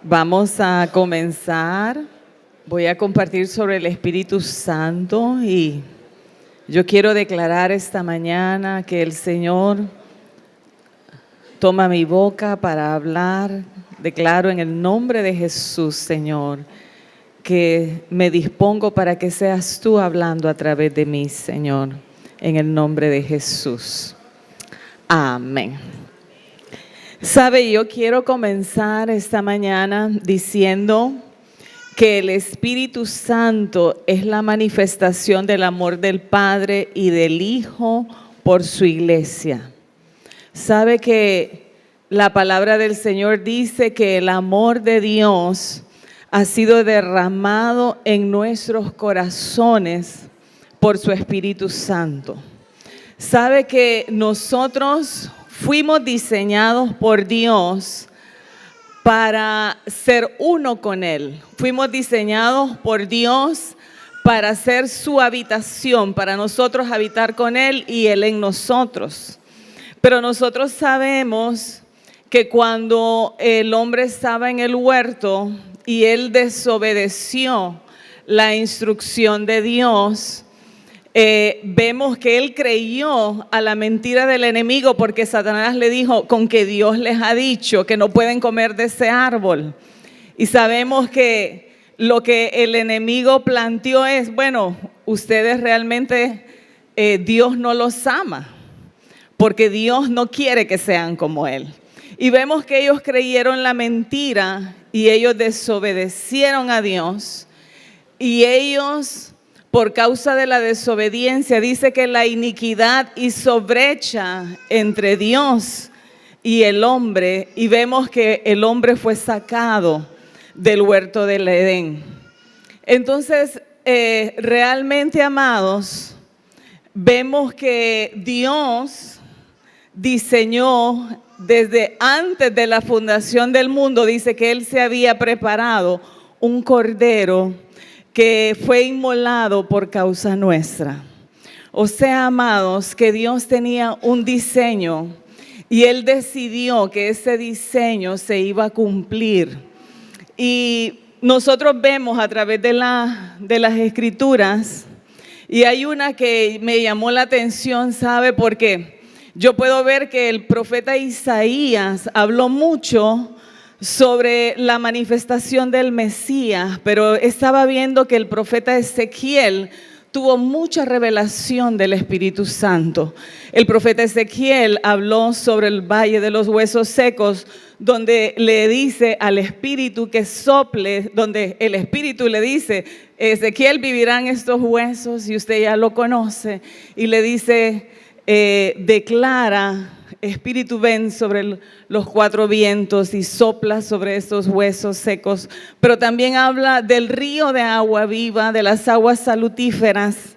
Vamos a comenzar. Voy a compartir sobre el Espíritu Santo y yo quiero declarar esta mañana que el Señor toma mi boca para hablar. Declaro en el nombre de Jesús, Señor, que me dispongo para que seas tú hablando a través de mí, Señor, en el nombre de Jesús. Amén. Sabe, yo quiero comenzar esta mañana diciendo que el Espíritu Santo es la manifestación del amor del Padre y del Hijo por su iglesia. Sabe que la palabra del Señor dice que el amor de Dios ha sido derramado en nuestros corazones por su Espíritu Santo. Sabe que nosotros fuimos diseñados por Dios para ser uno con Él. Fuimos diseñados por Dios para ser su habitación, para nosotros habitar con Él y Él en nosotros. Pero nosotros sabemos que cuando el hombre estaba en el huerto y él desobedeció la instrucción de Dios, vemos que él creyó a la mentira del enemigo porque Satanás le dijo con que Dios les ha dicho que no pueden comer de ese árbol. Y sabemos que lo que el enemigo planteó es, bueno, ustedes realmente Dios no los ama porque Dios no quiere que sean como Él. Y vemos que ellos creyeron la mentira y ellos desobedecieron a Dios y ellos, por causa de la desobediencia, dice que la iniquidad hizo brecha entre Dios y el hombre, y vemos que el hombre fue sacado del huerto del Edén. Entonces, realmente, amados, vemos que Dios diseñó desde antes de la fundación del mundo, dice que Él se había preparado un cordero que fue inmolado por causa nuestra. O sea, amados, que Dios tenía un diseño y Él decidió que ese diseño se iba a cumplir. Y nosotros vemos a través de las Escrituras, y hay una que me llamó la atención, ¿sabe? Porque yo puedo ver que el profeta Isaías habló mucho sobre la manifestación del Mesías, pero estaba viendo que el profeta Ezequiel tuvo mucha revelación del Espíritu Santo. El profeta Ezequiel habló sobre el valle de los huesos secos, donde le dice al Espíritu que sople, donde el Espíritu le dice, Ezequiel, vivirán estos huesos, y usted ya lo conoce, y le dice, declara, Espíritu, ven sobre los cuatro vientos y sopla sobre estos huesos secos. Pero también habla del río de agua viva, de las aguas salutíferas.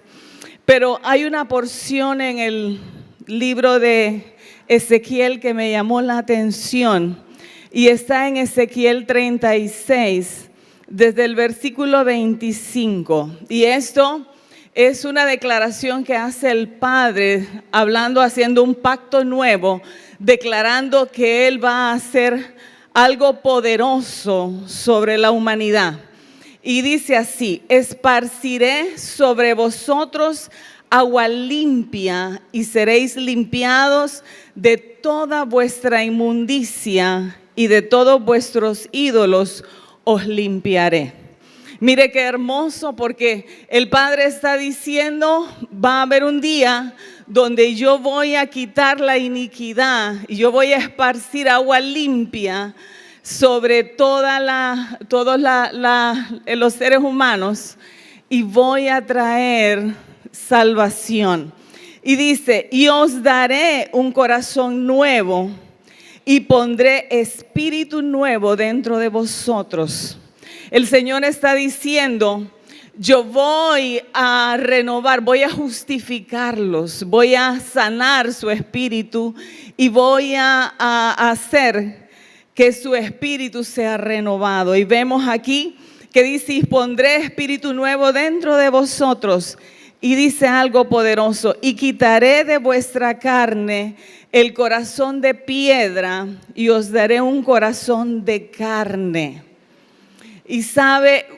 Pero hay una porción en el libro de Ezequiel que me llamó la atención y está en Ezequiel 36, desde el versículo 25. Y esto es una declaración que hace el Padre, hablando, haciendo un pacto nuevo, declarando que Él va a hacer algo poderoso sobre la humanidad. Y dice así: esparciré sobre vosotros agua limpia y seréis limpiados de toda vuestra inmundicia y de todos vuestros ídolos os limpiaré. Mire qué hermoso, porque el Padre está diciendo, va a haber un día donde yo voy a quitar la iniquidad y yo voy a esparcir agua limpia sobre todos los seres humanos y voy a traer salvación. Y dice, y os daré un corazón nuevo y pondré espíritu nuevo dentro de vosotros. El Señor está diciendo, yo voy a renovar, voy a justificarlos, voy a sanar su espíritu y voy a hacer que su espíritu sea renovado. Y vemos aquí que dice, y pondré espíritu nuevo dentro de vosotros. Y dice algo poderoso, y quitaré de vuestra carne el corazón de piedra y os daré un corazón de carne. Y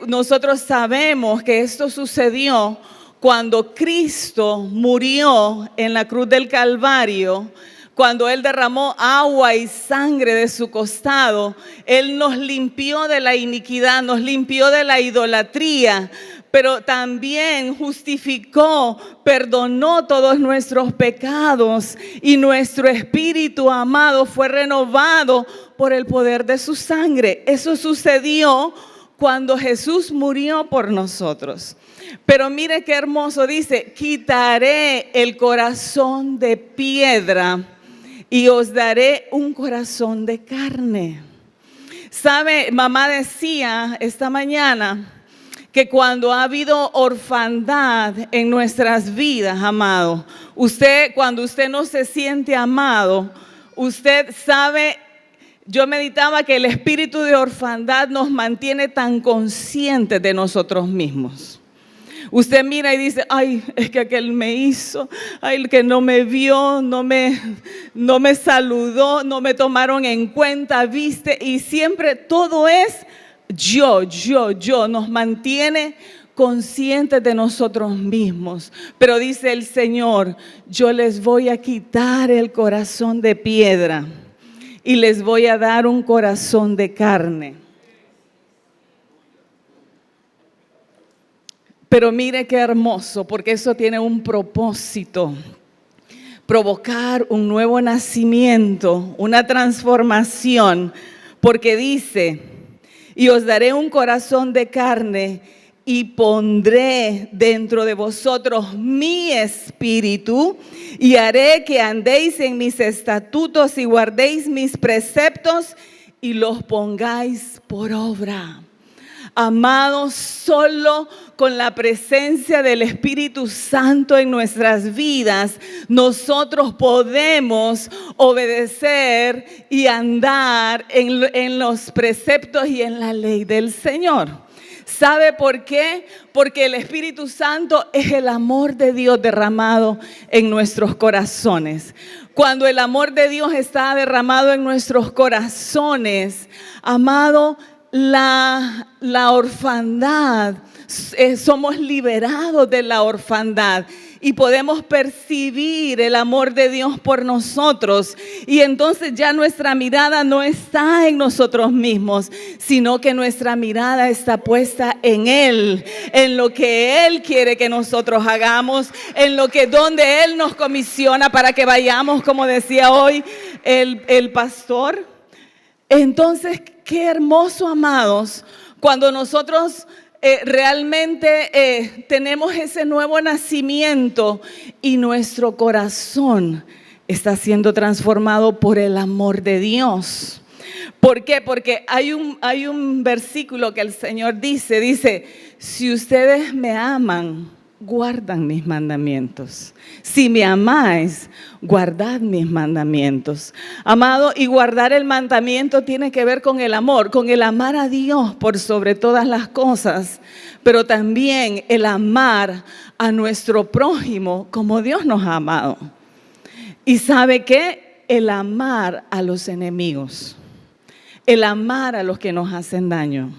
nosotros sabemos que esto sucedió cuando Cristo murió en la cruz del Calvario. Cuando Él derramó agua y sangre de su costado, Él nos limpió de la iniquidad, nos limpió de la idolatría, pero también justificó, perdonó todos nuestros pecados y nuestro espíritu amado fue renovado por el poder de su sangre. Eso sucedió cuando Jesús murió por nosotros. Pero mire qué hermoso, dice: quitaré el corazón de piedra y os daré un corazón de carne. ¿Sabe? Mamá decía esta mañana que cuando ha habido orfandad en nuestras vidas, amado, cuando usted no se siente amado, usted sabe, yo meditaba que el espíritu de orfandad nos mantiene tan conscientes de nosotros mismos. Usted mira y dice: ay, es que aquel me hizo, ay, el que no me vio, no me saludó, no me tomaron en cuenta, viste, y siempre todo es yo, nos mantiene conscientes de nosotros mismos. Pero dice el Señor: yo les voy a quitar el corazón de piedra y les voy a dar un corazón de carne. Pero mire qué hermoso, porque eso tiene un propósito: provocar un nuevo nacimiento, una transformación, porque dice: y os daré un corazón de carne y pondré dentro de vosotros mi espíritu y haré que andéis en mis estatutos y guardéis mis preceptos y los pongáis por obra. Amados, solo con la presencia del Espíritu Santo en nuestras vidas, nosotros podemos obedecer y andar en los preceptos y en la ley del Señor. ¿Sabe por qué? Porque el Espíritu Santo es el amor de Dios derramado en nuestros corazones. Cuando el amor de Dios está derramado en nuestros corazones, amado, la orfandad, somos liberados de la orfandad y podemos percibir el amor de Dios por nosotros, y entonces ya nuestra mirada no está en nosotros mismos, sino que nuestra mirada está puesta en Él, en lo que Él quiere que nosotros hagamos, donde Él nos comisiona para que vayamos, como decía hoy el pastor. Entonces, qué hermoso, amados, cuando nosotros realmente tenemos ese nuevo nacimiento y nuestro corazón está siendo transformado por el amor de Dios. ¿Por qué? Porque hay un versículo que el Señor dice: si ustedes me aman, guardan mis mandamientos. Si me amáis, guardad mis mandamientos. Amado, y guardar el mandamiento tiene que ver con el amar a Dios por sobre todas las cosas, pero también el amar a nuestro prójimo como Dios nos ha amado. ¿Y sabe qué? El amar a los enemigos, el amar a los que nos hacen daño.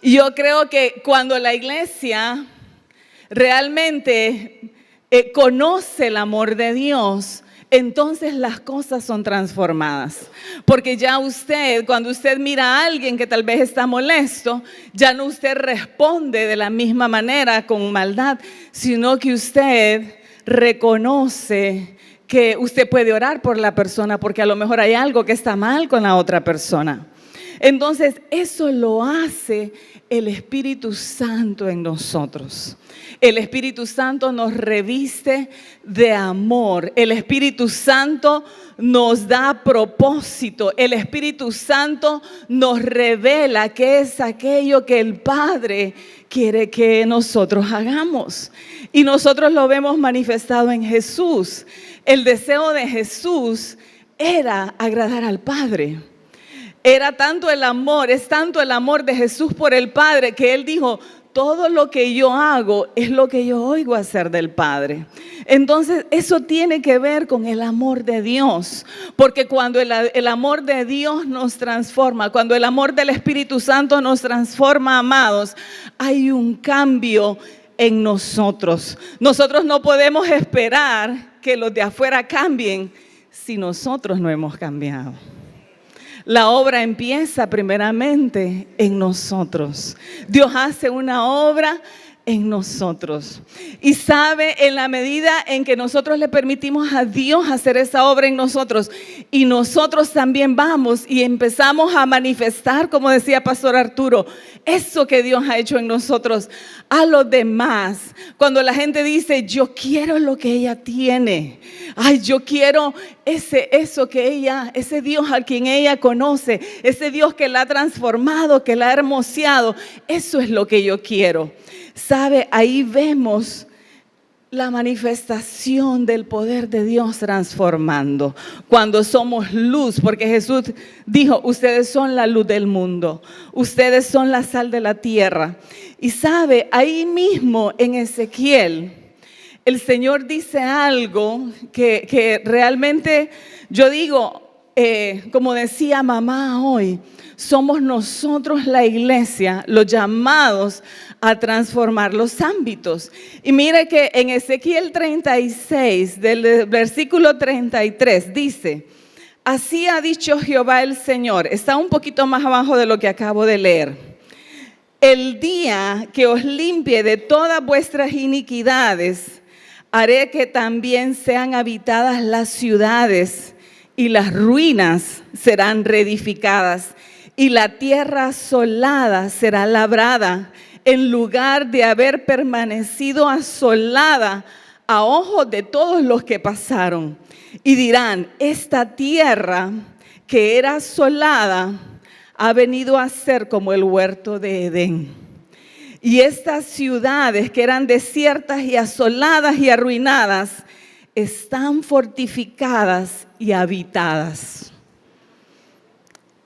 Yo creo que cuando la iglesia realmente conoce el amor de Dios, entonces las cosas son transformadas. Porque ya cuando usted mira a alguien que tal vez está molesto, ya no usted responde de la misma manera con maldad, sino que usted reconoce que usted puede orar por la persona porque a lo mejor hay algo que está mal con la otra persona. Entonces, eso lo hace el Espíritu Santo en nosotros. El Espíritu Santo nos reviste de amor. El Espíritu Santo nos da propósito. El Espíritu Santo nos revela qué es aquello que el Padre quiere que nosotros hagamos. Y nosotros lo vemos manifestado en Jesús. El deseo de Jesús era agradar al Padre. Es tanto el amor de Jesús por el Padre que Él dijo: todo lo que yo hago es lo que yo oigo hacer del Padre. Entonces, eso tiene que ver con el amor de Dios, porque cuando el amor de Dios nos transforma, cuando el amor del Espíritu Santo nos transforma, amados, hay un cambio en nosotros. Nosotros no podemos esperar que los de afuera cambien si nosotros no hemos cambiado. La obra empieza primeramente en nosotros. Dios hace una obra en nosotros. Y sabe, en la medida en que nosotros le permitimos a Dios hacer esa obra en nosotros, y nosotros también vamos y empezamos a manifestar, como decía Pastor Arturo, eso que Dios ha hecho en nosotros a los demás. Cuando la gente dice, yo quiero lo que ella tiene, ay, yo quiero eso que ella, ese Dios al quien ella conoce, ese Dios que la ha transformado, que la ha hermoseado, eso es lo que yo quiero. ¿Sabe? Ahí vemos la manifestación del poder de Dios transformando. Cuando somos luz, porque Jesús dijo, ustedes son la luz del mundo, ustedes son la sal de la tierra. Y sabe, ahí mismo en Ezequiel, el Señor dice algo que realmente yo digo, como decía mamá hoy, somos nosotros la iglesia, los llamados a transformar los ámbitos. Y mire que en Ezequiel 36, del versículo 33, dice, así ha dicho Jehová el Señor. Está un poquito más abajo de lo que acabo de leer. El día que os limpie de todas vuestras iniquidades, haré que también sean habitadas las ciudades y las ruinas serán reedificadas. Y la tierra asolada será labrada, en lugar de haber permanecido asolada a ojos de todos los que pasaron. Y dirán, esta tierra que era asolada ha venido a ser como el huerto de Edén. Y estas ciudades que eran desiertas y asoladas y arruinadas, están fortificadas y habitadas.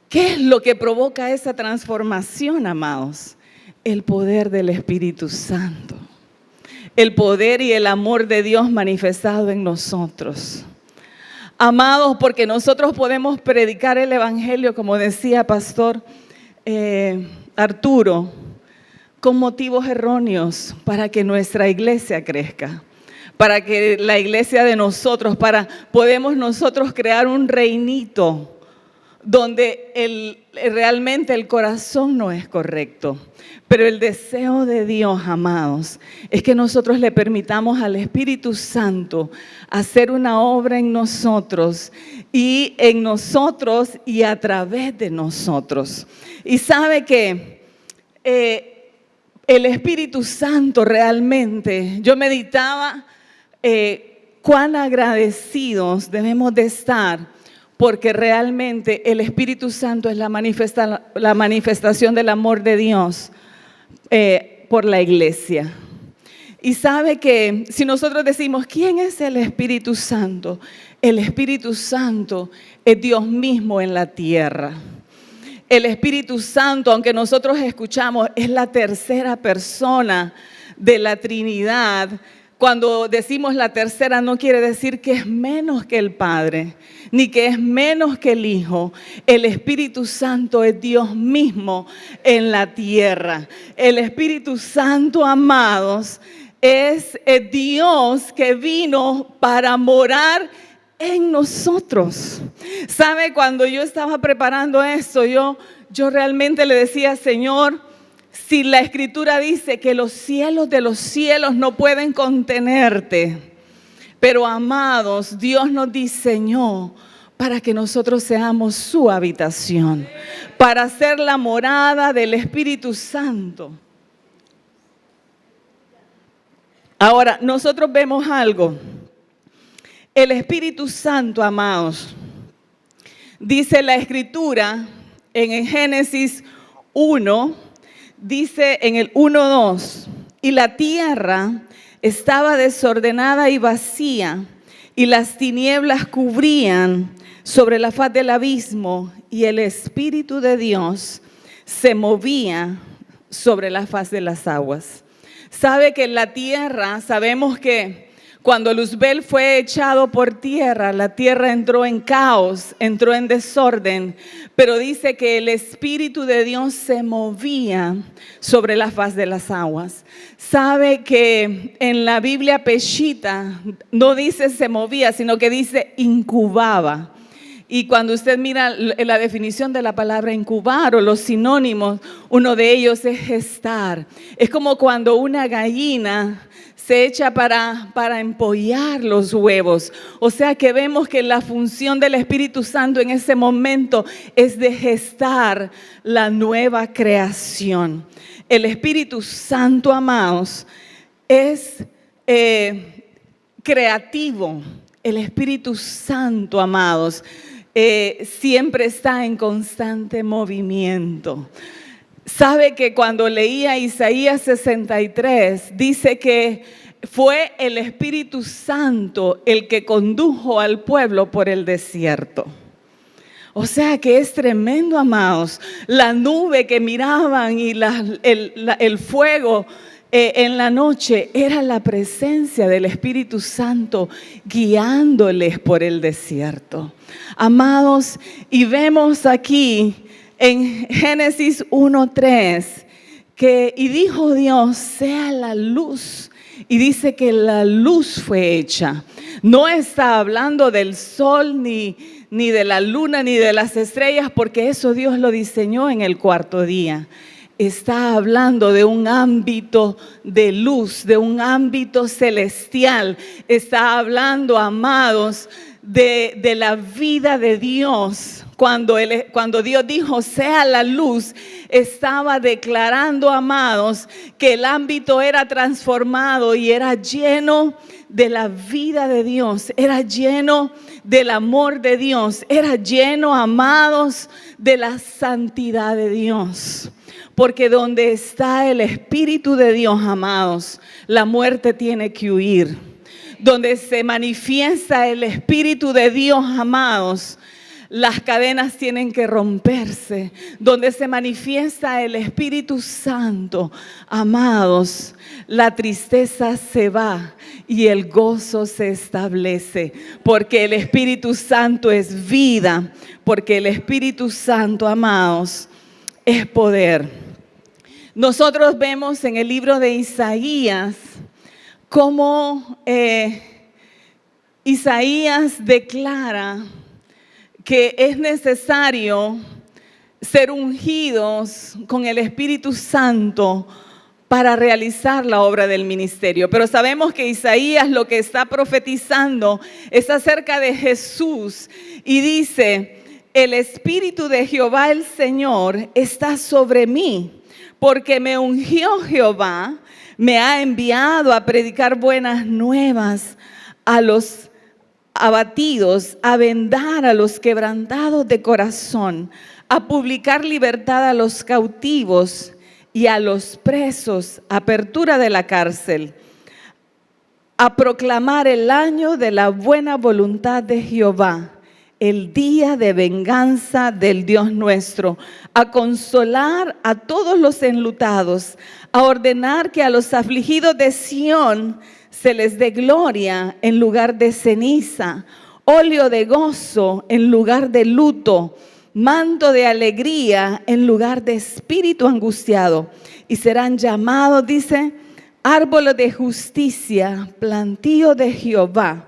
¿Qué es lo que provoca esa transformación, amados? El poder del Espíritu Santo. El poder y el amor de Dios manifestado en nosotros. Amados, porque nosotros podemos predicar el Evangelio, como decía Pastor Arturo, con motivos erróneos para que nuestra iglesia crezca. Para que la iglesia de nosotros, podemos nosotros crear un reinito donde realmente el corazón no es correcto. Pero el deseo de Dios, amados, es que nosotros le permitamos al Espíritu Santo hacer una obra en nosotros y a través de nosotros. Y sabe que el Espíritu Santo realmente, yo meditaba cuán agradecidos debemos de estar, porque realmente el Espíritu Santo es la manifestación del amor de Dios por la iglesia. Y sabe que si nosotros decimos, ¿quién es el Espíritu Santo? El Espíritu Santo es Dios mismo en la tierra. El Espíritu Santo, aunque nosotros escuchamos, es la tercera persona de la Trinidad. Cuando decimos la tercera, no quiere decir que es menos que el Padre, ni que es menos que el Hijo. El Espíritu Santo es Dios mismo en la tierra. El Espíritu Santo, amados, es Dios que vino para morar en nosotros. ¿Sabe? Cuando yo estaba preparando esto, yo realmente le decía, Señor, si la Escritura dice que los cielos de los cielos no pueden contenerte, pero amados, Dios nos diseñó para que nosotros seamos su habitación, para ser la morada del Espíritu Santo. Ahora, nosotros vemos algo. El Espíritu Santo, amados, dice la Escritura en Génesis 1, dice en el 1:2, y la tierra estaba desordenada y vacía, y las tinieblas cubrían sobre la faz del abismo, y el Espíritu de Dios se movía sobre la faz de las aguas. Sabe que en la tierra, sabemos que cuando Luzbel fue echado por tierra, la tierra entró en caos, entró en desorden, pero dice que el Espíritu de Dios se movía sobre la faz de las aguas. Sabe que en la Biblia Peshitta no dice se movía, sino que dice incubaba. Y cuando usted mira la definición de la palabra incubar o los sinónimos, uno de ellos es gestar. Es como cuando una gallina se echa para empollar los huevos. O sea que vemos que la función del Espíritu Santo en ese momento es de gestar la nueva creación. El Espíritu Santo, amados, es creativo. El Espíritu Santo, amados, siempre está en constante movimiento. Sabe que cuando leía Isaías 63, dice que fue el Espíritu Santo el que condujo al pueblo por el desierto. O sea que es tremendo, amados. La nube que miraban y el fuego en la noche era la presencia del Espíritu Santo guiándoles por el desierto. Amados, y vemos aquí en Génesis 1:3 que y dijo Dios, sea la luz. Y dice que la luz fue hecha. No está hablando del sol, ni de la luna, ni de las estrellas, porque eso Dios lo diseñó en el cuarto día. Está hablando de un ámbito de luz, de un ámbito celestial. Está hablando, amados, de la vida de Dios. Cuando Dios dijo, sea la luz, estaba declarando, amados, que el ámbito era transformado y era lleno de la vida de Dios, era lleno del amor de Dios, era lleno, amados, de la santidad de Dios. Porque donde está el Espíritu de Dios, amados, la muerte tiene que huir. Donde se manifiesta el Espíritu de Dios, amados, las cadenas tienen que romperse. Donde se manifiesta el Espíritu Santo, amados, la tristeza se va y el gozo se establece. Porque el Espíritu Santo es vida. Porque el Espíritu Santo, amados, es poder. Nosotros vemos en el libro de Isaías cómo Isaías declara que es necesario ser ungidos con el Espíritu Santo para realizar la obra del ministerio. Pero sabemos que Isaías lo que está profetizando es acerca de Jesús y dice, el Espíritu de Jehová el Señor está sobre mí, porque me ungió Jehová, me ha enviado a predicar buenas nuevas a los abatidos, a vendar a los quebrantados de corazón, a publicar libertad a los cautivos y a los presos, apertura de la cárcel, a proclamar el año de la buena voluntad de Jehová, el día de venganza del Dios nuestro, a consolar a todos los enlutados, a ordenar que a los afligidos de Sión se les dé gloria en lugar de ceniza, óleo de gozo en lugar de luto, manto de alegría en lugar de espíritu angustiado. Y serán llamados, dice, árboles de justicia, plantío de Jehová,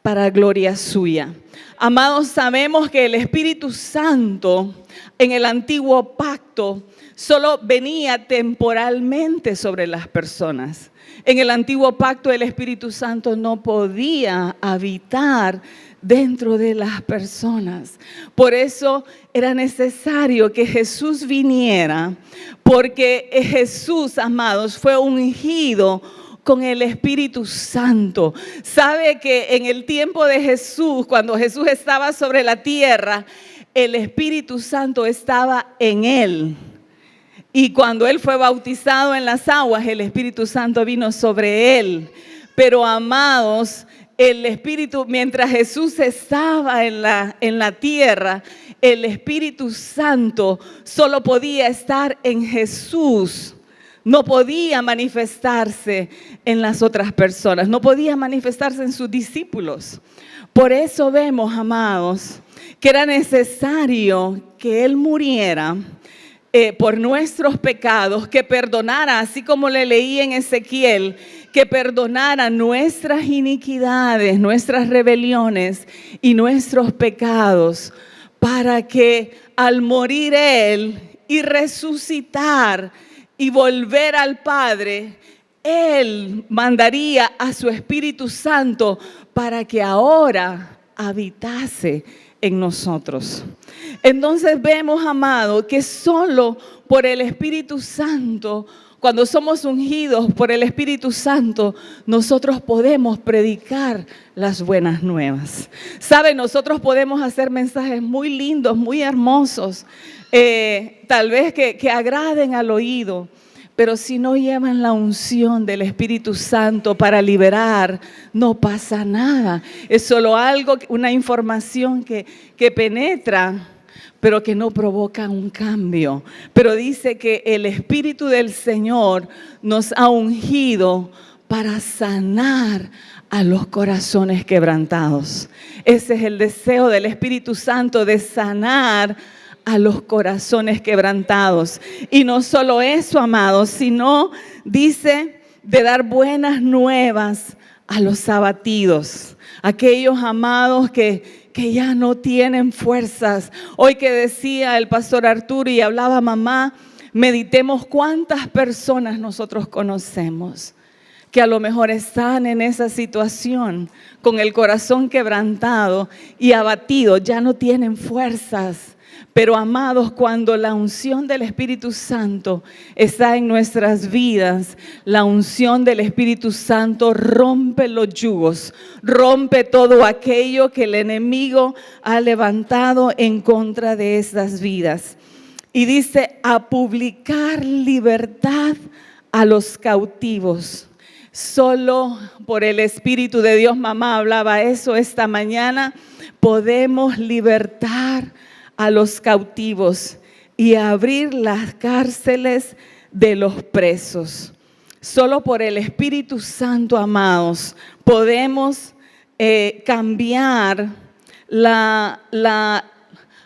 para gloria suya. Amados, sabemos que el Espíritu Santo en el antiguo pacto solo venía temporalmente sobre las personas. En el antiguo pacto el Espíritu Santo no podía habitar dentro de las personas. Por eso era necesario que Jesús viniera, porque Jesús, amados, fue ungido con el Espíritu Santo. Sabe que en el tiempo de Jesús, cuando Jesús estaba sobre la tierra, el Espíritu Santo estaba en él. Y cuando él fue bautizado en las aguas, el Espíritu Santo vino sobre él. Pero amados, el Espíritu, mientras Jesús estaba en la tierra, el Espíritu Santo solo podía estar en Jesús. No podía manifestarse en las otras personas, no podía manifestarse en sus discípulos. Por eso vemos, amados, que era necesario que Él muriera por nuestros pecados, que perdonara, así como le leí en Ezequiel, que perdonara nuestras iniquidades, nuestras rebeliones y nuestros pecados, para que al morir Él y resucitar y volver al Padre, Él mandaría a su Espíritu Santo para que ahora habitase en nosotros. Entonces vemos, amado, que solo por el Espíritu Santo, cuando somos ungidos por el Espíritu Santo, nosotros podemos predicar las buenas nuevas. ¿Sabe? Nosotros podemos hacer mensajes muy lindos, muy hermosos, tal vez que agraden al oído, pero si no llevan la unción del Espíritu Santo para liberar, no pasa nada. Es solo algo, una información que penetra, pero que no provoca un cambio. Pero dice que el Espíritu del Señor nos ha ungido para sanar a los corazones quebrantados. Ese es el deseo del Espíritu Santo, de sanar a los corazones quebrantados. Y no solo eso, amados, sino dice de dar buenas nuevas a los abatidos, aquellos amados que ya no tienen fuerzas. Hoy que decía el pastor Arturo y hablaba mamá, meditemos cuántas personas nosotros conocemos que a lo mejor están en esa situación con el corazón quebrantado y abatido, ya no tienen fuerzas. Pero amados, cuando la unción del Espíritu Santo está en nuestras vidas, la unción del Espíritu Santo rompe los yugos, rompe todo aquello que el enemigo ha levantado en contra de esas vidas. Y dice, a publicar libertad a los cautivos. Solo por el Espíritu de Dios, mamá hablaba eso esta mañana, podemos libertar a los cautivos y abrir las cárceles de los presos. Solo por el Espíritu Santo, amados, podemos cambiar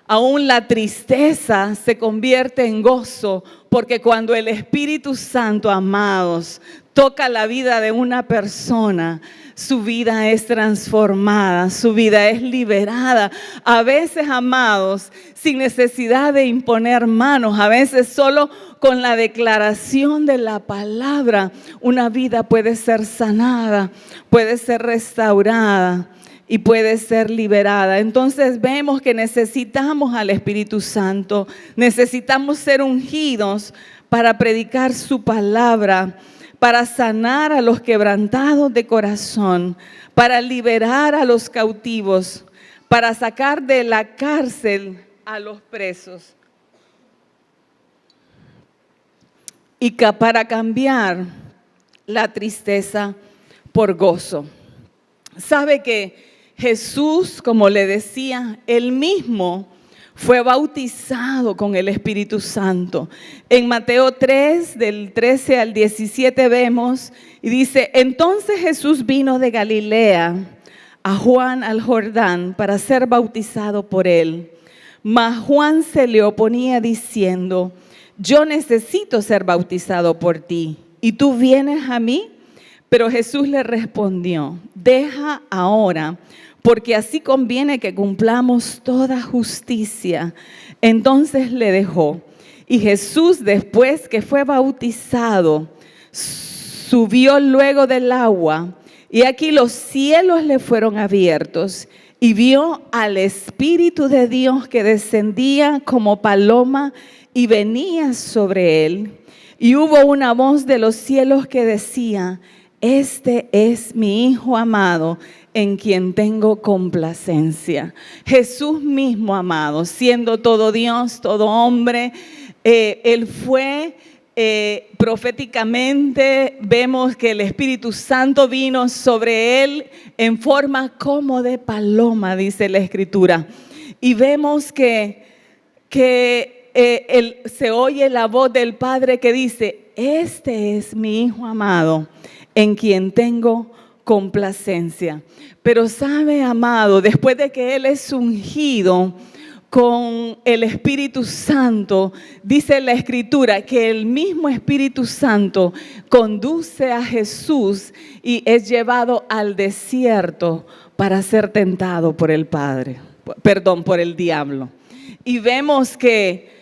aún la tristeza se convierte en gozo, porque cuando el Espíritu Santo, amados, toca la vida de una persona, su vida es transformada, su vida es liberada. A veces, amados, sin necesidad de imponer manos, a veces solo con la declaración de la palabra, una vida puede ser sanada, puede ser restaurada y puede ser liberada. Entonces vemos que necesitamos al Espíritu Santo, necesitamos ser ungidos para predicar su palabra, para sanar a los quebrantados de corazón, para liberar a los cautivos, para sacar de la cárcel a los presos y para cambiar la tristeza por gozo. ¿Sabe que Jesús, como le decía, él mismo fue bautizado con el Espíritu Santo? En Mateo 3, del 13 al 17 vemos, y dice, entonces Jesús vino de Galilea a Juan al Jordán para ser bautizado por él. Mas Juan se le oponía diciendo, yo necesito ser bautizado por ti, ¿y tú vienes a mí? Pero Jesús le respondió, deja ahora, porque así conviene que cumplamos toda justicia. Entonces le dejó. Y Jesús, después que fue bautizado, subió luego del agua, y aquí los cielos le fueron abiertos, y vio al Espíritu de Dios que descendía como paloma y venía sobre él. Y hubo una voz de los cielos que decía, este es mi Hijo amado, en quien tengo complacencia. Jesús mismo, amado, siendo todo Dios, todo hombre, él fue proféticamente vemos que el Espíritu Santo vino sobre él en forma como de paloma, dice la Escritura. Y vemos que se oye la voz del Padre que dice: este es mi Hijo amado, en quien tengo complacencia. Pero sabe, amado, después de que él es ungido con el Espíritu Santo, dice la Escritura que el mismo Espíritu Santo conduce a Jesús y es llevado al desierto para ser tentado por el por el diablo. Y vemos que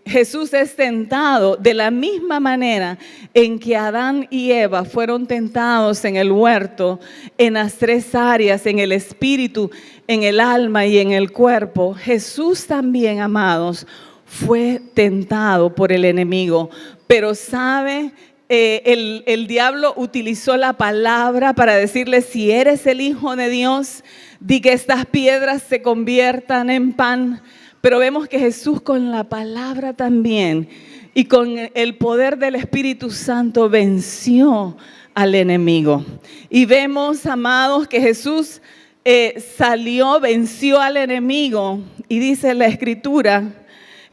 Jesús es tentado de la misma manera en que Adán y Eva fueron tentados en el huerto, en las tres áreas, en el espíritu, en el alma y en el cuerpo. Jesús también, amados, fue tentado por el enemigo. Pero sabe, el diablo utilizó la palabra para decirle: si eres el Hijo de Dios, di que estas piedras se conviertan en pan. Pero vemos que Jesús con la palabra también y con el poder del Espíritu Santo venció al enemigo. Y vemos, amados, que Jesús venció al enemigo, y dice la Escritura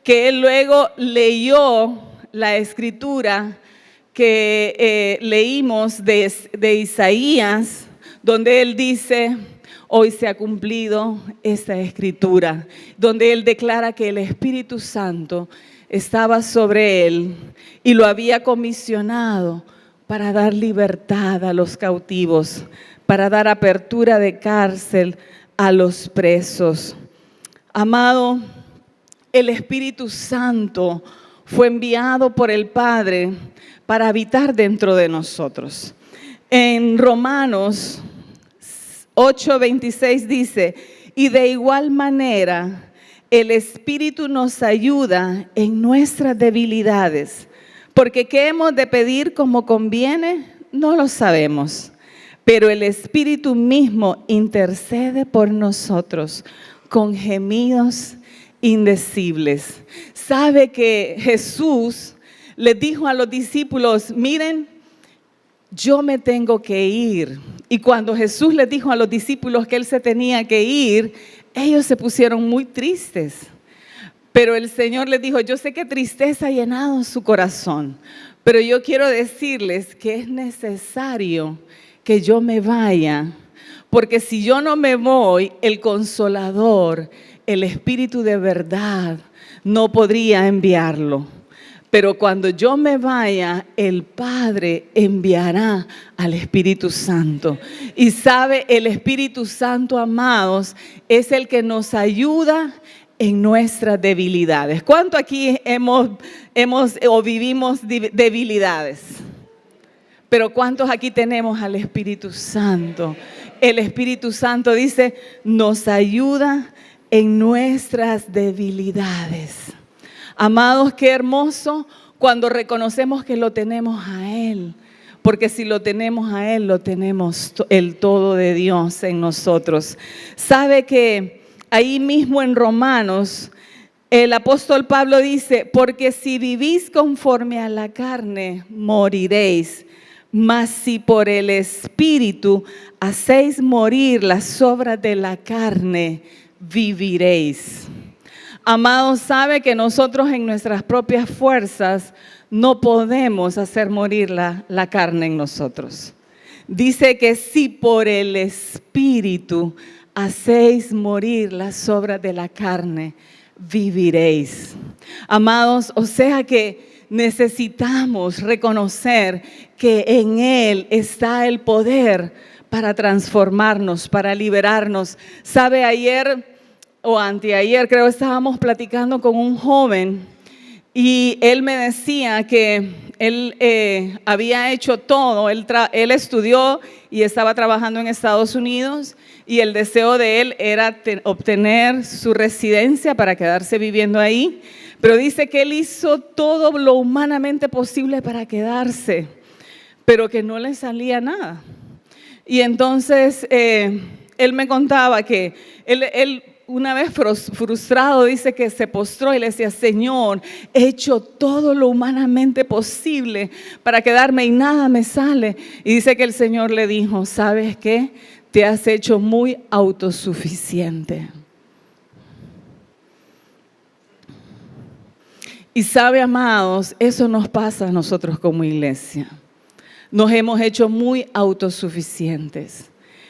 que él luego leyó la Escritura que leímos de Isaías, donde él dice: hoy se ha cumplido esta Escritura, donde él declara que el Espíritu Santo estaba sobre él y lo había comisionado para dar libertad a los cautivos, para dar apertura de cárcel a los presos. Amado, el Espíritu Santo fue enviado por el Padre para habitar dentro de nosotros. En Romanos 8:26 dice: y de igual manera el Espíritu nos ayuda en nuestras debilidades, porque qué hemos de pedir como conviene, no lo sabemos, pero el Espíritu mismo intercede por nosotros con gemidos indecibles. Sabe que Jesús les dijo a los discípulos: miren, yo me tengo que ir. Y cuando Jesús les dijo a los discípulos que él se tenía que ir, ellos se pusieron muy tristes. Pero el Señor les dijo: yo sé que tristeza ha llenado su corazón, pero yo quiero decirles que es necesario que yo me vaya, porque si yo no me voy, el Consolador, el Espíritu de verdad, no podría enviarlo. Pero cuando yo me vaya, el Padre enviará al Espíritu Santo. Y sabe, el Espíritu Santo, amados, es el que nos ayuda en nuestras debilidades. ¿Cuánto aquí vivimos debilidades? Pero ¿cuántos aquí tenemos al Espíritu Santo? El Espíritu Santo, dice, nos ayuda en nuestras debilidades. Amados, qué hermoso cuando reconocemos que lo tenemos a Él, porque si lo tenemos a Él, lo tenemos el todo de Dios en nosotros. Sabe que ahí mismo en Romanos, el apóstol Pablo dice: porque si vivís conforme a la carne, moriréis, mas si por el Espíritu hacéis morir las obras de la carne, viviréis. Amados, sabe que nosotros en nuestras propias fuerzas no podemos hacer morir la carne en nosotros. Dice que si por el Espíritu hacéis morir las obras de la carne, viviréis. Amados, o sea que necesitamos reconocer que en Él está el poder para transformarnos, para liberarnos. Sabe, ayer o anteayer creo estábamos platicando con un joven y él me decía que él había hecho todo, él estudió y estaba trabajando en Estados Unidos y el deseo de él era obtener su residencia para quedarse viviendo ahí, pero dice que él hizo todo lo humanamente posible para quedarse, pero que no le salía nada. Y entonces él me contaba que él una vez frustrado, dice que se postró y le decía, Señor, he hecho todo lo humanamente posible para quedarme y nada me sale. Y dice que el Señor le dijo, ¿sabes qué? Te has hecho muy autosuficiente. Y sabe, amados, eso nos pasa a nosotros como iglesia. Nos hemos hecho muy autosuficientes.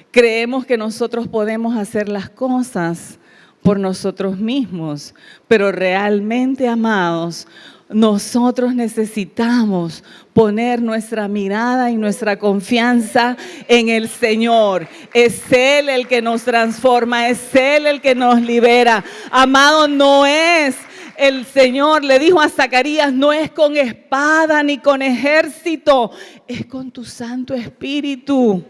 Creemos que nosotros podemos hacer las cosas por nosotros mismos, pero realmente, amados, nosotros necesitamos poner nuestra mirada y nuestra confianza en el Señor. Es Él el que nos transforma, es Él el que nos libera. Amado, no es... El Señor le dijo a Zacarías, no es con espada ni con ejército, es con tu Santo Espíritu.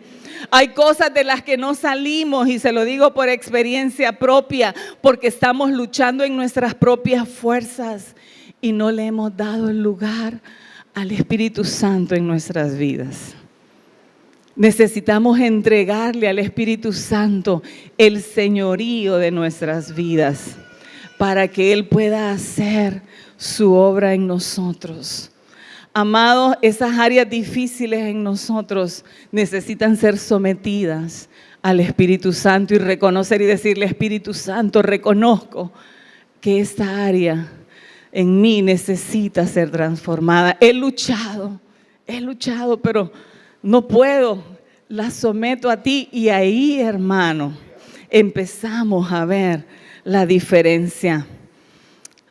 Hay cosas de las que no salimos, y se lo digo por experiencia propia, porque estamos luchando en nuestras propias fuerzas y no le hemos dado el lugar al Espíritu Santo en nuestras vidas. Necesitamos entregarle al Espíritu Santo el señorío de nuestras vidas, para que Él pueda hacer su obra en nosotros. Amados, esas áreas difíciles en nosotros necesitan ser sometidas al Espíritu Santo y reconocer y decirle, Espíritu Santo, reconozco que esta área en mí necesita ser transformada. He luchado, pero no puedo, la someto a ti. Y ahí, hermano, empezamos a ver la diferencia.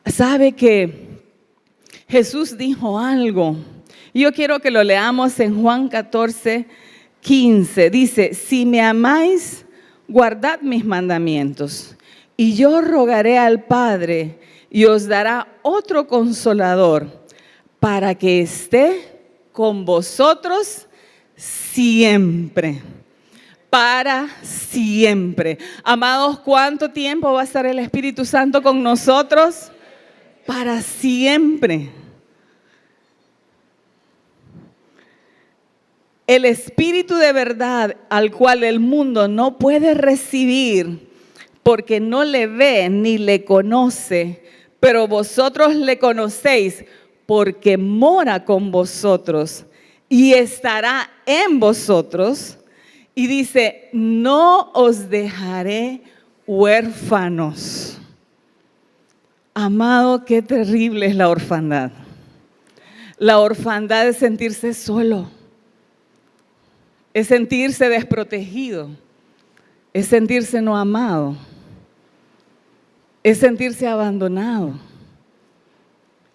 ¿Sabe que Jesús dijo algo? Yo quiero que lo leamos en Juan 14:15. Dice, si me amáis, guardad mis mandamientos. Y yo rogaré al Padre y os dará otro consolador para que esté con vosotros siempre. Para siempre. Amados, ¿cuánto tiempo va a estar el Espíritu Santo con nosotros? Para siempre. El Espíritu de verdad al cual el mundo no puede recibir porque no le ve ni le conoce, pero vosotros le conocéis porque mora con vosotros y estará en vosotros. Y dice, no os dejaré huérfanos. Amado, qué terrible es la orfandad. La orfandad es sentirse solo, es sentirse desprotegido, es sentirse no amado, es sentirse abandonado,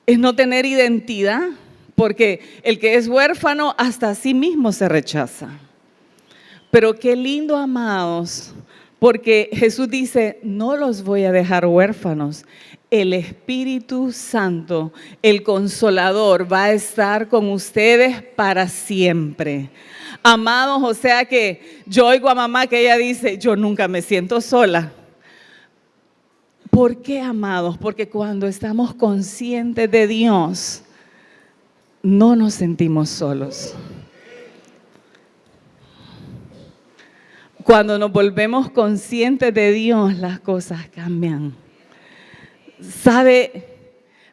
es no tener identidad, porque el que es huérfano hasta a sí mismo se rechaza. Pero qué lindo, amados, porque Jesús dice, no los voy a dejar huérfanos. El Espíritu Santo, el Consolador, va a estar con ustedes para siempre. Amados, o sea que yo oigo a mamá que ella dice, yo nunca me siento sola. ¿Por qué, amados? Porque cuando estamos conscientes de Dios, no nos sentimos solos. Cuando nos volvemos conscientes de Dios, las cosas cambian. ¿Sabe?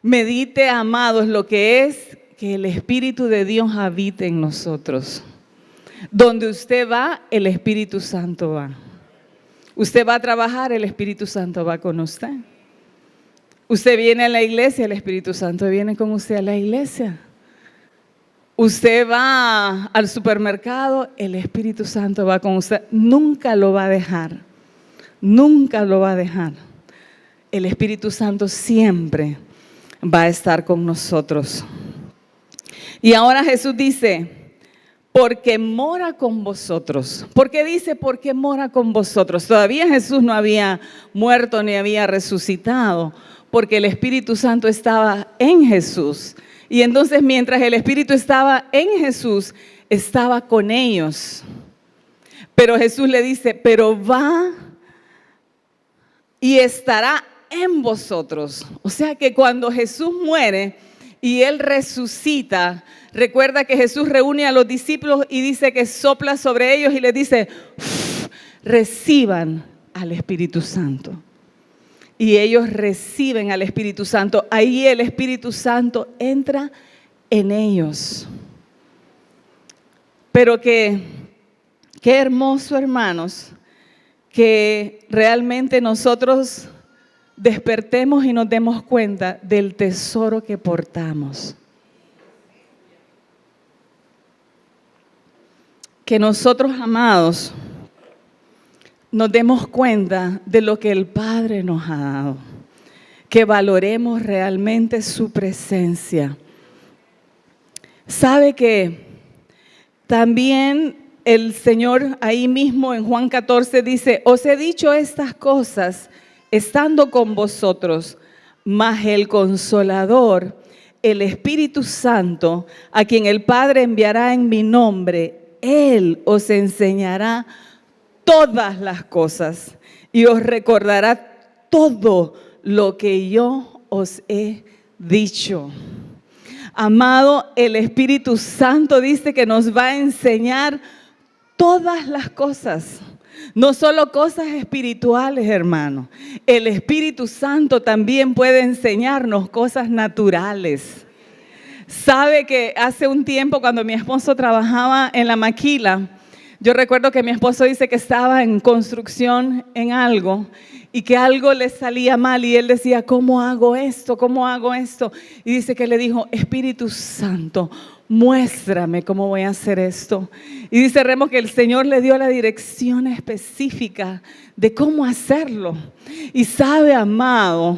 Medite, amados, lo que es que el Espíritu de Dios habite en nosotros. Donde usted va, el Espíritu Santo va. Usted va a trabajar, el Espíritu Santo va con usted. Usted viene a la iglesia, el Espíritu Santo viene con usted a la iglesia. Usted va al supermercado, el Espíritu Santo va con usted. Nunca lo va a dejar. Nunca lo va a dejar. El Espíritu Santo siempre va a estar con nosotros. Y ahora Jesús dice, porque mora con vosotros. ¿Por qué dice porque mora con vosotros? Todavía Jesús no había muerto ni había resucitado, porque el Espíritu Santo estaba en Jesús. Y entonces mientras el Espíritu estaba en Jesús, estaba con ellos. Pero Jesús le dice, pero va y estará en vosotros. O sea que cuando Jesús muere y Él resucita, recuerda que Jesús reúne a los discípulos y dice que sopla sobre ellos y les dice, reciban al Espíritu Santo. y ellos reciben al Espíritu Santo. Ahí el Espíritu Santo entra en ellos. Pero qué hermoso, hermanos, que realmente nosotros despertemos y nos demos cuenta del tesoro que portamos. Que nosotros, amados, nos demos cuenta de lo que el Padre nos ha dado. Que valoremos realmente su presencia. ¿Sabe que también el Señor ahí mismo en Juan 14 dice: os he dicho estas cosas estando con vosotros, mas el Consolador, el Espíritu Santo, a quien el Padre enviará en mi nombre, Él os enseñará todas las cosas y os recordará todo lo que yo os he dicho. Amado, el Espíritu Santo dice que nos va a enseñar todas las cosas, no solo cosas espirituales, hermano. El Espíritu Santo también puede enseñarnos cosas naturales. Sabe que hace un tiempo, cuando mi esposo trabajaba en la maquila, yo recuerdo que mi esposo dice que estaba en construcción en algo y que algo le salía mal y él decía: ¿cómo hago esto? ¿Cómo hago esto? Y dice que le dijo: Espíritu Santo, muéstrame cómo voy a hacer esto. Y dice Remo que el Señor le dio la dirección específica de cómo hacerlo. Y sabe, amado,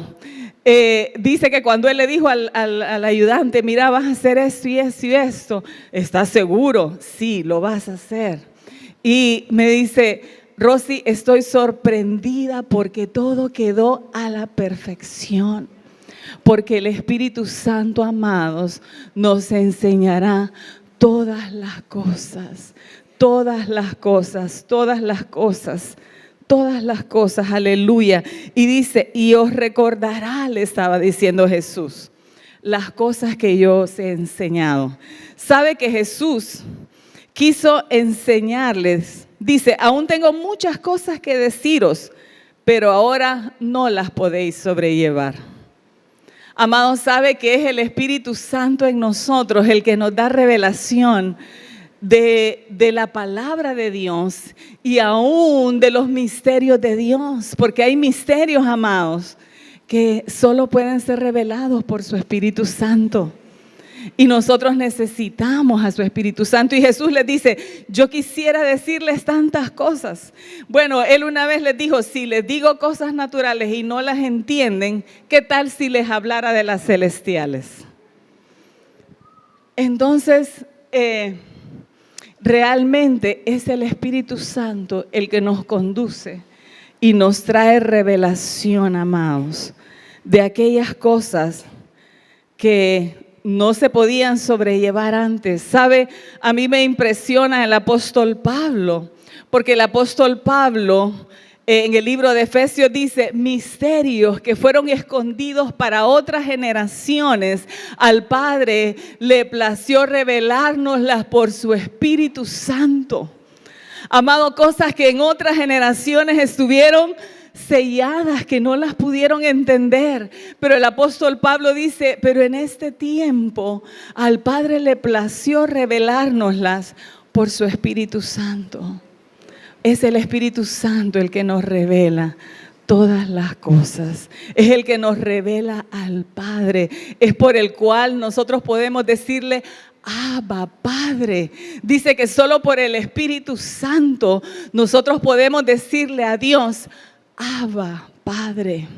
dice que cuando él le dijo al ayudante: mira, vas a hacer esto y esto y esto, ¿estás seguro? Sí, lo vas a hacer. Y me dice: Rosy, estoy sorprendida porque todo quedó a la perfección. Porque el Espíritu Santo, amados, nos enseñará todas las cosas, todas las cosas, todas las cosas, todas las cosas, aleluya. Y dice: y os recordará, le estaba diciendo Jesús, las cosas que yo os he enseñado. ¿Sabe que Jesús quiso enseñarles? Dice: aún tengo muchas cosas que deciros, pero ahora no las podéis sobrellevar. Amados, ¿sabe que es el Espíritu Santo en nosotros el que nos da revelación de la palabra de Dios y aún de los misterios de Dios? Porque hay misterios, amados, que solo pueden ser revelados por su Espíritu Santo. Y nosotros necesitamos a su Espíritu Santo. Y Jesús les dice: yo quisiera decirles tantas cosas. Bueno, Él una vez les dijo: si les digo cosas naturales y no las entienden, ¿qué tal si les hablara de las celestiales? Entonces, realmente es el Espíritu Santo el que nos conduce y nos trae revelación, amados, de aquellas cosas que no se podían sobrellevar antes. ¿Sabe? A mí me impresiona el apóstol Pablo, porque el apóstol Pablo en el libro de Efesios dice: misterios que fueron escondidos para otras generaciones, al Padre le plació revelárnoslas por su Espíritu Santo. Amado, cosas que en otras generaciones estuvieron selladas, que no las pudieron entender, pero el apóstol Pablo dice: pero en este tiempo al Padre le plació revelárnoslas por su Espíritu Santo. Es el Espíritu Santo el que nos revela todas las cosas, es el que nos revela al Padre, es por el cual nosotros podemos decirle: Abba, Padre. Dice que solo por el Espíritu Santo nosotros podemos decirle a Dios: Abba, Padre,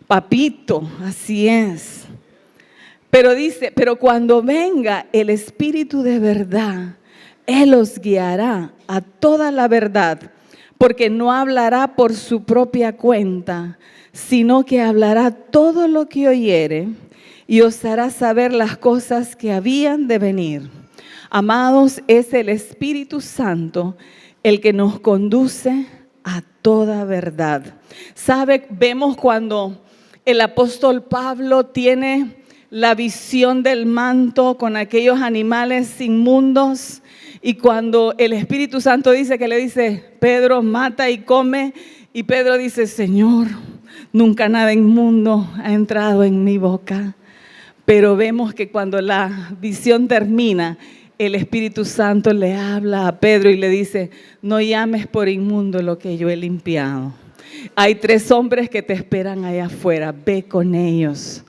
papito, así es. Pero dice: pero cuando venga el Espíritu de verdad, Él os guiará a toda la verdad, porque no hablará por su propia cuenta, sino que hablará todo lo que oyere y os hará saber las cosas que habían de venir. Amados, es el Espíritu Santo el que nos conduce a toda verdad. ¿Sabe? Vemos cuando el apóstol Pablo tiene la visión del manto con aquellos animales inmundos, y cuando el Espíritu Santo dice que le dice: Pedro, mata y come, y Pedro dice: Señor, nunca nada inmundo ha entrado en mi boca. Pero vemos que cuando la visión termina, el Espíritu Santo le habla a Pedro y le dice, no llames por inmundo lo que yo he limpiado. Hay 3 hombres que te esperan allá afuera, ve con ellos.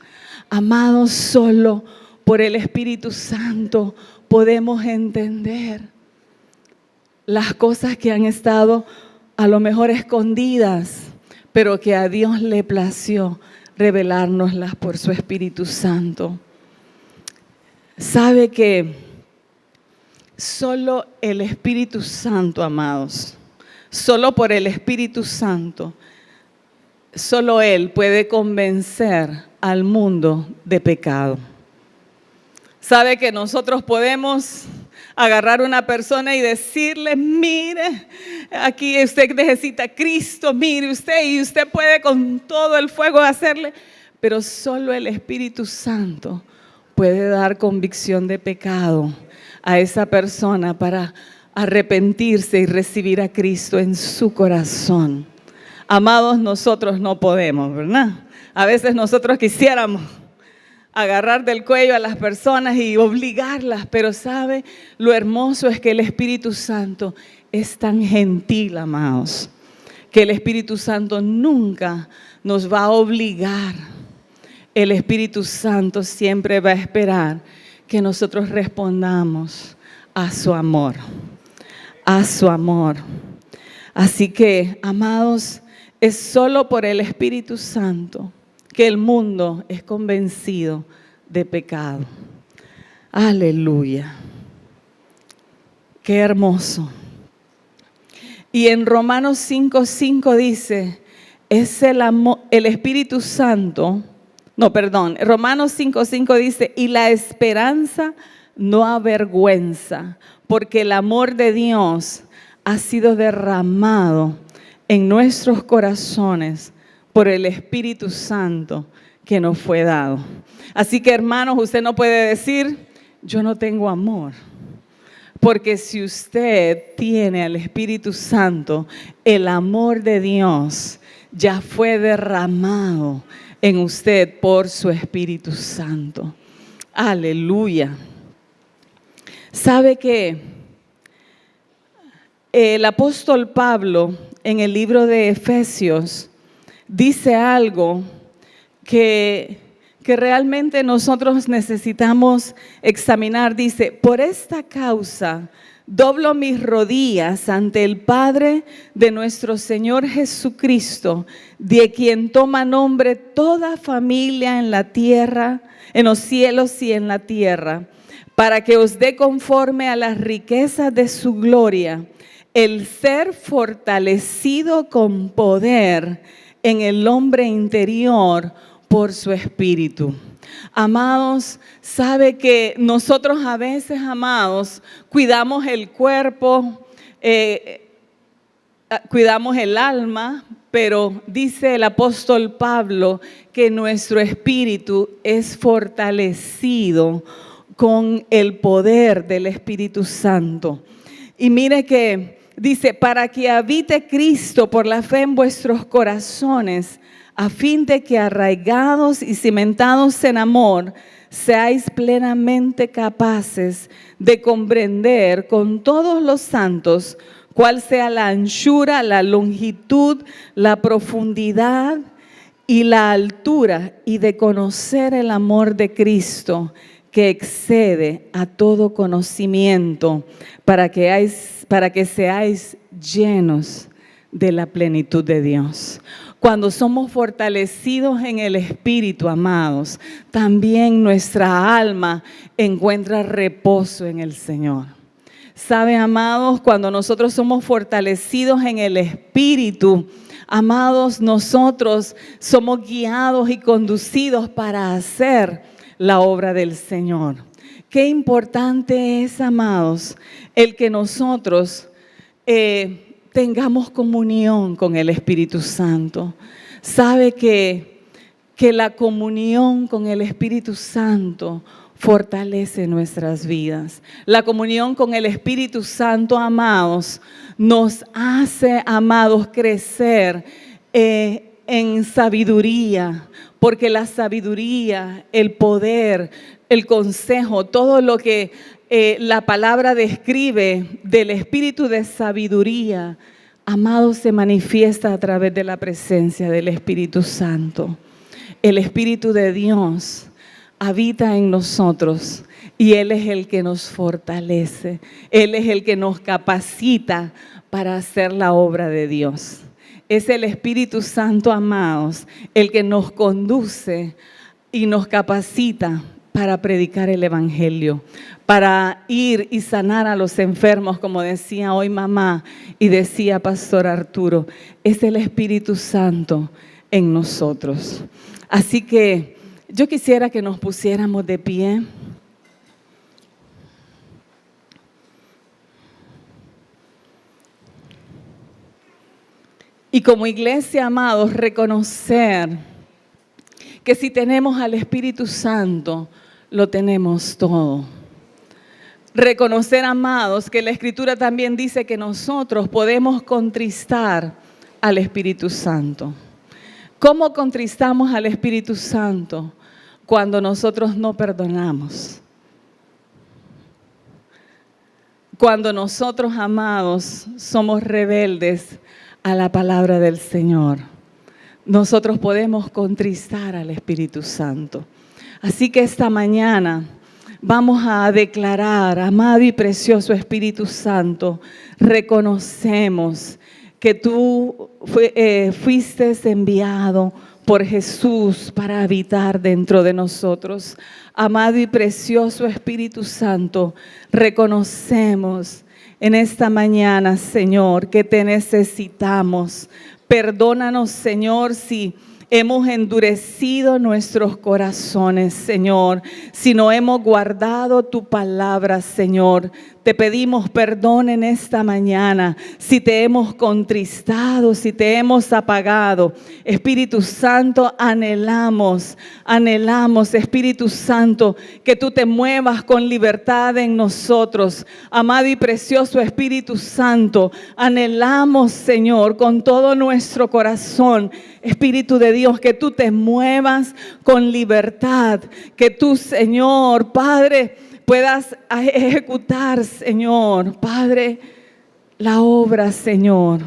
Amados, solo por el Espíritu Santo podemos entender las cosas que han estado a lo mejor escondidas, pero que a Dios le plació revelárnoslas por su Espíritu Santo. Sabe que solo el Espíritu Santo, amados, solo por el Espíritu Santo, solo Él puede convencer al mundo de pecado. Sabe que nosotros podemos agarrar a una persona y decirle, mire, aquí usted necesita a Cristo, mire usted, y usted puede con todo el fuego hacerle, pero solo el Espíritu Santo puede dar convicción de pecado a esa persona para arrepentirse y recibir a Cristo en su corazón. Amados, nosotros no podemos, ¿verdad? A veces nosotros quisiéramos agarrar del cuello a las personas y obligarlas, pero ¿sabe? Lo hermoso es que el Espíritu Santo es tan gentil, amados, que el Espíritu Santo nunca nos va a obligar. El Espíritu Santo siempre va a esperar que nosotros respondamos a su amor, a su amor. Así que, amados, es solo por el Espíritu Santo que el mundo es convencido de pecado. Aleluya. Qué hermoso. Y en Romanos 5:5 dice, es el Espíritu Santo, Romanos 5:5 dice, y la esperanza no avergüenza, porque el amor de Dios ha sido derramado en nuestros corazones por el Espíritu Santo que nos fue dado. Así que, hermanos, usted no puede decir, yo no tengo amor. Porque si usted tiene al Espíritu Santo, el amor de Dios ya fue derramado en usted por su Espíritu Santo. Aleluya. ¿Sabe que el apóstol Pablo en el libro de Efesios dice algo que realmente nosotros necesitamos examinar? Dice, por esta causa doblo mis rodillas ante el Padre de nuestro Señor Jesucristo, de quien toma nombre toda familia en la tierra, en los cielos y en la tierra, para que os dé conforme a las riquezas de su gloria, el ser fortalecido con poder en el hombre interior por su Espíritu. Amados, sabe que nosotros a veces, amados, cuidamos el cuerpo, cuidamos el alma, pero dice el apóstol Pablo que nuestro espíritu es fortalecido con el poder del Espíritu Santo. Y mire que dice, para que habite Cristo por la fe en vuestros corazones, a fin de que arraigados y cimentados en amor, seáis plenamente capaces de comprender con todos los santos cuál sea la anchura, la longitud, la profundidad y la altura, y de conocer el amor de Cristo, que excede a todo conocimiento, para que seáis llenos de la plenitud de Dios. Cuando somos fortalecidos en el Espíritu, amados, también nuestra alma encuentra reposo en el Señor. ¿Sabe, amados? Cuando nosotros somos fortalecidos en el Espíritu, amados, nosotros somos guiados y conducidos para hacer la obra del Señor. Qué importante es, amados, el que nosotros tengamos comunión con el Espíritu Santo. Sabe que la comunión con el Espíritu Santo fortalece nuestras vidas. La comunión con el Espíritu Santo, amados, nos hace, amados, crecer en sabiduría, porque la sabiduría, el poder, el consejo, todo lo que la palabra describe del espíritu de sabiduría, amado, se manifiesta a través de la presencia del Espíritu Santo. El Espíritu de Dios habita en nosotros y Él es el que nos fortalece. Él es el que nos capacita para hacer la obra de Dios. Es el Espíritu Santo, amados, el que nos conduce y nos capacita para predicar el Evangelio, para ir y sanar a los enfermos, como decía hoy mamá y decía Pastor Arturo. Es el Espíritu Santo en nosotros. Así que yo quisiera que nos pusiéramos de pie. Y como iglesia, amados, reconocer que si tenemos al Espíritu Santo, lo tenemos todo. Reconocer, amados, que la Escritura también dice que nosotros podemos contristar al Espíritu Santo. ¿Cómo contristamos al Espíritu Santo? Cuando nosotros no perdonamos. Cuando nosotros, amados, somos rebeldes a la palabra del Señor, nosotros podemos contristar al Espíritu Santo. Así que esta mañana vamos a declarar: amado y precioso Espíritu Santo, reconocemos que tú fuiste enviado por Jesús para habitar dentro de nosotros. Amado y precioso Espíritu Santo, reconocemos en esta mañana, Señor, que te necesitamos. Perdónanos, Señor, si hemos endurecido nuestros corazones, Señor, si no hemos guardado tu palabra, Señor. Te pedimos perdón en esta mañana si te hemos contristado, si te hemos apagado. Espíritu Santo, anhelamos, Espíritu Santo, que tú te muevas con libertad en nosotros. Amado y precioso Espíritu Santo, anhelamos, Señor, con todo nuestro corazón, Espíritu de Dios, que tú te muevas con libertad, que tú, Señor, Padre, puedas ejecutar, Señor, Padre, la obra, Señor,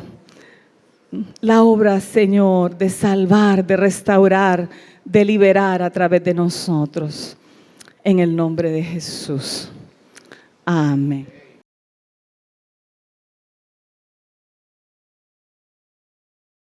de salvar, de restaurar, de liberar a través de nosotros. En el nombre de Jesús. Amén.